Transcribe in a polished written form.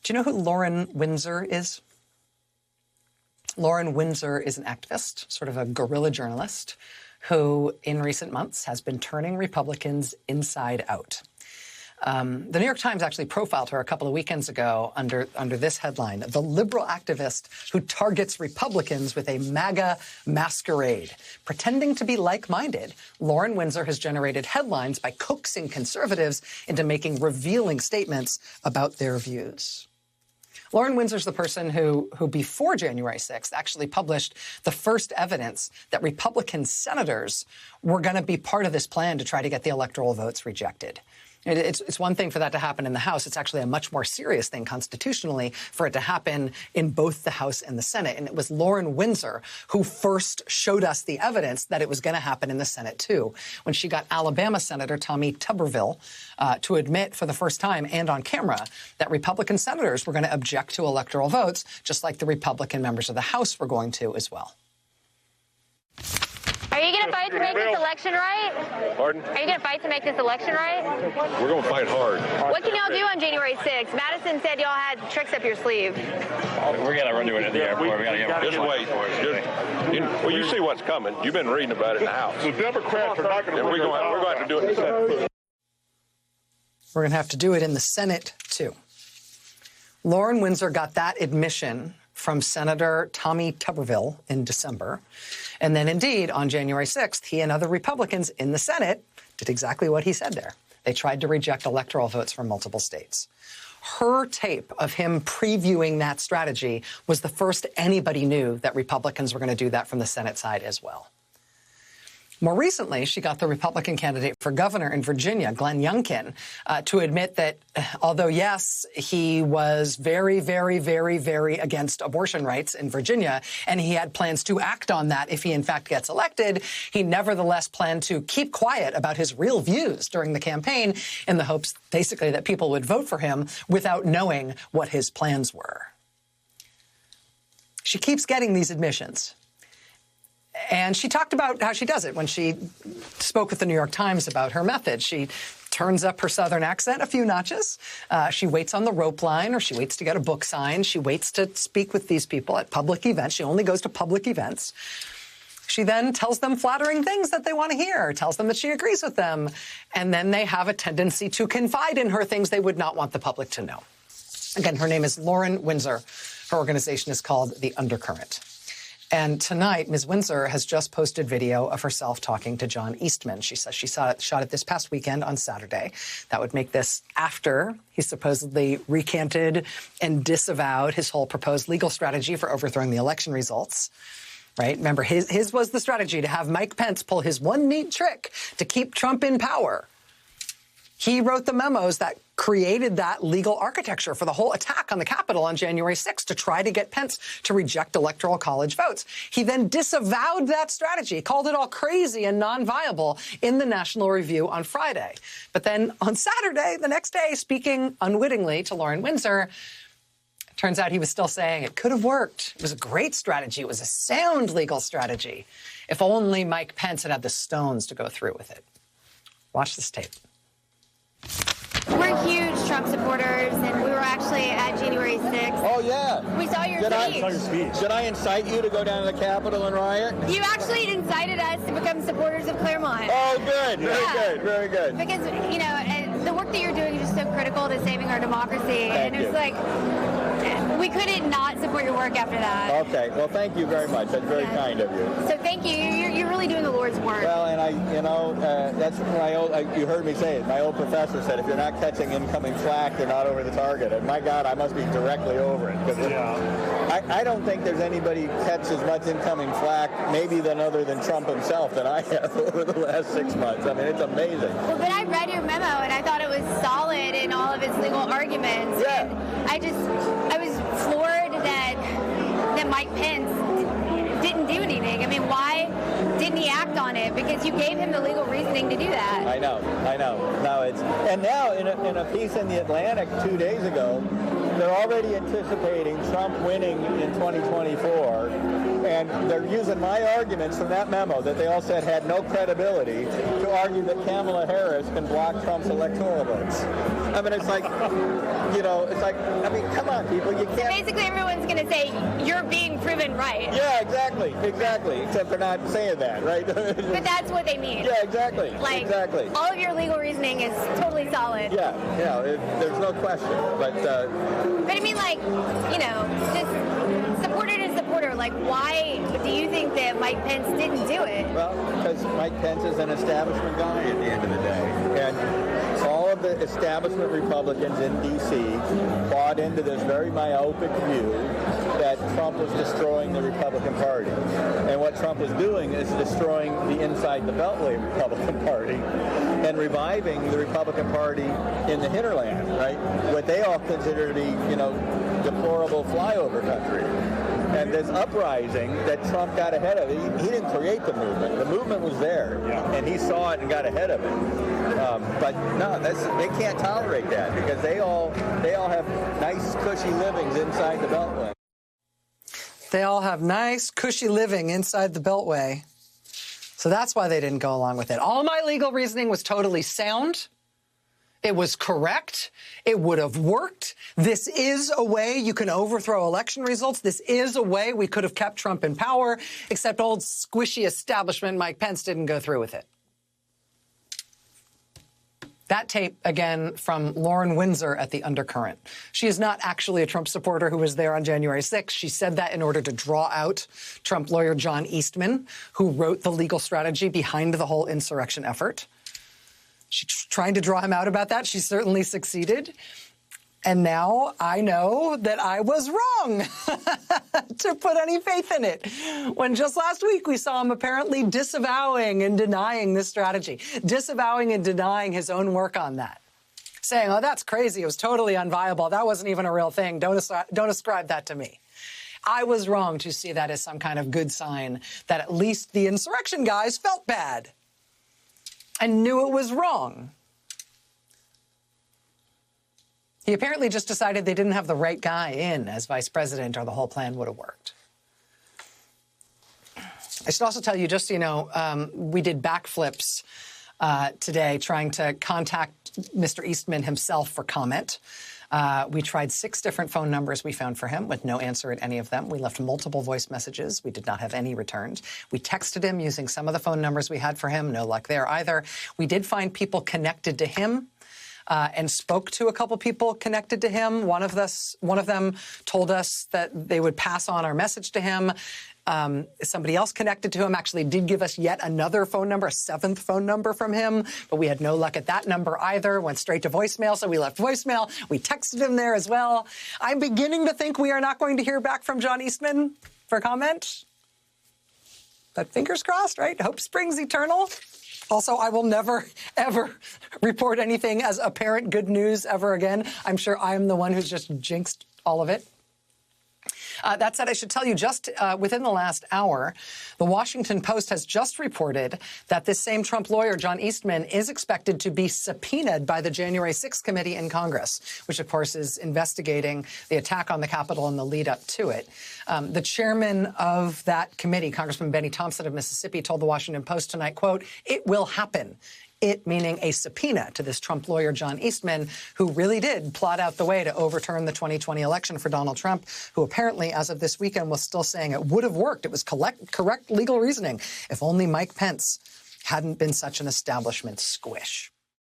Do you know who Lauren Windsor is? Lauren Windsor is an activist, sort of a guerrilla journalist, who in recent months has been turning Republicans inside out. The New York Times actually profiled her a couple of weekends ago under this headline, "The liberal activist who targets Republicans with a MAGA masquerade." Pretending to be like-minded, Lauren Windsor has generated headlines by coaxing conservatives into making revealing statements about their views. Lauren Windsor's the person who before January 6th actually published the first evidence that Republican senators were going to be part of this plan to try to get the electoral votes rejected. It's one thing for that to happen in the House. It's actually a much more serious thing constitutionally for it to happen in both the House and the Senate. And it was Lauren Windsor who first showed us the evidence that it was going to happen in the Senate, too, when she got Alabama Senator Tommy Tuberville to admit for the first time and on camera that Republican senators were going to object to electoral votes, just like the Republican members of the House were going to as well. Are you going to fight to make this election right? Pardon? Are you going to fight to make this election right? We're going to fight hard. What can y'all do on January 6th? Madison said y'all had tricks up your sleeve. We're going to run to it at the airport. We got to get Just wait. Well, you see what's coming. You've been reading about it in the House. The Democrats are not going to. We're going to do it in the Senate. We're going to have to do it in the Senate, too. Lauren Windsor got that admission from Senator Tommy Tuberville in December. And then, indeed, on January 6th, he and other Republicans in the Senate did exactly what he said there. They tried to reject electoral votes from multiple states. Her tape of him previewing that strategy was the first anybody knew that Republicans were going to do that from the Senate side as well. More recently, she got the Republican candidate for governor in Virginia, Glenn Youngkin, to admit that although, yes, he was very, very, very, very against abortion rights in Virginia, and he had plans to act on that if he, in fact, gets elected, he nevertheless planned to keep quiet about his real views during the campaign in the hopes, basically, that people would vote for him without knowing what his plans were. She keeps getting these admissions. And she talked about how she does it when she spoke with the New York Times about her method. She turns up her Southern accent a few notches. She waits on the rope line, or she waits to get a book signed. She waits to speak with these people at public events. She only goes to public events. She then tells them flattering things that they want to hear, tells them that she agrees with them. And then they have a tendency to confide in her things they would not want the public to know. Again, her name is Lauren Windsor. Her organization is called the Undercurrent. And tonight, Ms. Windsor has just posted video of herself talking to John Eastman. She says she shot it this past weekend on Saturday. That would make this after he supposedly recanted and disavowed his whole proposed legal strategy for overthrowing the election results. Right? Remember, his was the strategy to have Mike Pence pull his one neat trick to keep Trump in power. He wrote the memos that created that legal architecture for the whole attack on the Capitol on January 6th to try to get Pence to reject electoral college votes. He then disavowed that strategy, called it all crazy and non-viable in the National Review on Friday. But then on Saturday, the next day, speaking unwittingly to Lauren Windsor, turns out he was still saying it could have worked. It was a great strategy. It was a sound legal strategy. If only Mike Pence had the stones to go through with it. Watch this tape. We're huge Trump supporters, and we were actually at January 6th. Oh, yeah. We saw your speech. Should I incite you to go down to the Capitol and riot? You actually incited us to become supporters of Claremont. Oh, good. Very good. Because, you know, the work that you're doing is just so critical to saving our democracy. Thank and it's you. like, we couldn't not support your work after that. Okay. Well, thank you very much. That's very kind of you. So thank you. You're really doing the Lord's work. Well, and that's my old, you heard me say it. My old professor said, if you're not catching incoming flak, you're not over the target. And my God, I must be directly over it. I don't think there's anybody catch as much incoming flak, maybe other than Trump himself, than I have over the last 6 months. I mean, it's amazing. Well, but I read your memo, and I thought it was solid in all of its legal arguments. Yeah. And I was floored that Mike Pence didn't do anything. I mean, why didn't he act on it? Because you gave him the legal reasoning to do that. I know. Now in a piece in the Atlantic 2 days ago, they're already already anticipating Trump winning in 2024, and they're using my arguments from that memo that they all said had no credibility to argue that Kamala Harris can block Trump's electoral votes. I mean, it's like, I mean, come on, people, you can't. Basically, everyone's going to say you're being proven right. Yeah, exactly. Except they're not saying that, right? But that's what they mean. Yeah, exactly. Like, exactly. All of your legal reasoning is totally solid. Yeah, there's no question. But I mean, like, just supporter to supporter, like, why do you think that Mike Pence didn't do it? Well, because Mike Pence is an establishment guy at the end of the day. And all of the establishment Republicans in D.C. bought into this very myopic view that Trump was destroying the Republican Party. And what Trump was doing is destroying the inside the Beltway Republican Party and reviving the Republican Party in the hinterland, right? What they all consider to be, deplorable flyover country. And this uprising that Trump got ahead of, he didn't create the movement. The movement was there, and he saw it and got ahead of it. But no, they can't tolerate that because they all have nice, cushy livings inside the Beltway. They all have nice, cushy living inside the Beltway. So that's why they didn't go along with it. All my legal reasoning was totally sound. It was correct. It would have worked. This is a way you can overthrow election results. This is a way we could have kept Trump in power, except old squishy establishment Mike Pence didn't go through with it. That tape, again, from Lauren Windsor at the Undercurrent. She is not actually a Trump supporter who was there on January 6th. She said that in order to draw out Trump lawyer John Eastman, who wrote the legal strategy behind the whole insurrection effort. She's trying to draw him out about that. She certainly succeeded. And now I know that I was wrong to put any faith in it. When just last week we saw him apparently disavowing and denying this strategy, disavowing and denying his own work on that, saying, oh, that's crazy. It was totally unviable. That wasn't even a real thing. Don't ascribe that to me. I was wrong to see that as some kind of good sign that at least the insurrection guys felt bad and knew it was wrong. He apparently just decided they didn't have the right guy in as vice president or the whole plan would have worked. I should also tell you, just so you know, we did backflips today trying to contact Mr. Eastman himself for comment. We tried 6 different phone numbers we found for him with no answer at any of them. We left multiple voice messages. We did not have any returned. We texted him using some of the phone numbers we had for him. No luck there either. We did find people connected to him and spoke to a couple people connected to him. One of them told us that they would pass on our message to him. Somebody else connected to him actually did give us yet another phone number, a 7th phone number from him, but we had no luck at that number either. Went straight to voicemail, so we left voicemail. We texted him there as well. I'm beginning to think we are not going to hear back from John Eastman for comment. But fingers crossed, right? Hope springs eternal. Also, I will never, ever report anything as apparent good news ever again. I'm sure I am the one who's just jinxed all of it. That said, I should tell you, just within the last hour, the Washington Post has just reported that this same Trump lawyer, John Eastman, is expected to be subpoenaed by the January 6th committee in Congress, which, of course, is investigating the attack on the Capitol and the lead up to it. The chairman of that committee, Congressman Benny Thompson of Mississippi, told the Washington Post tonight, quote, "It will happen." It meaning a subpoena to this Trump lawyer, John Eastman, who really did plot out the way to overturn the 2020 election for Donald Trump, who apparently, as of this weekend, was still saying it would have worked. It was correct legal reasoning if only Mike Pence hadn't been such an establishment squish.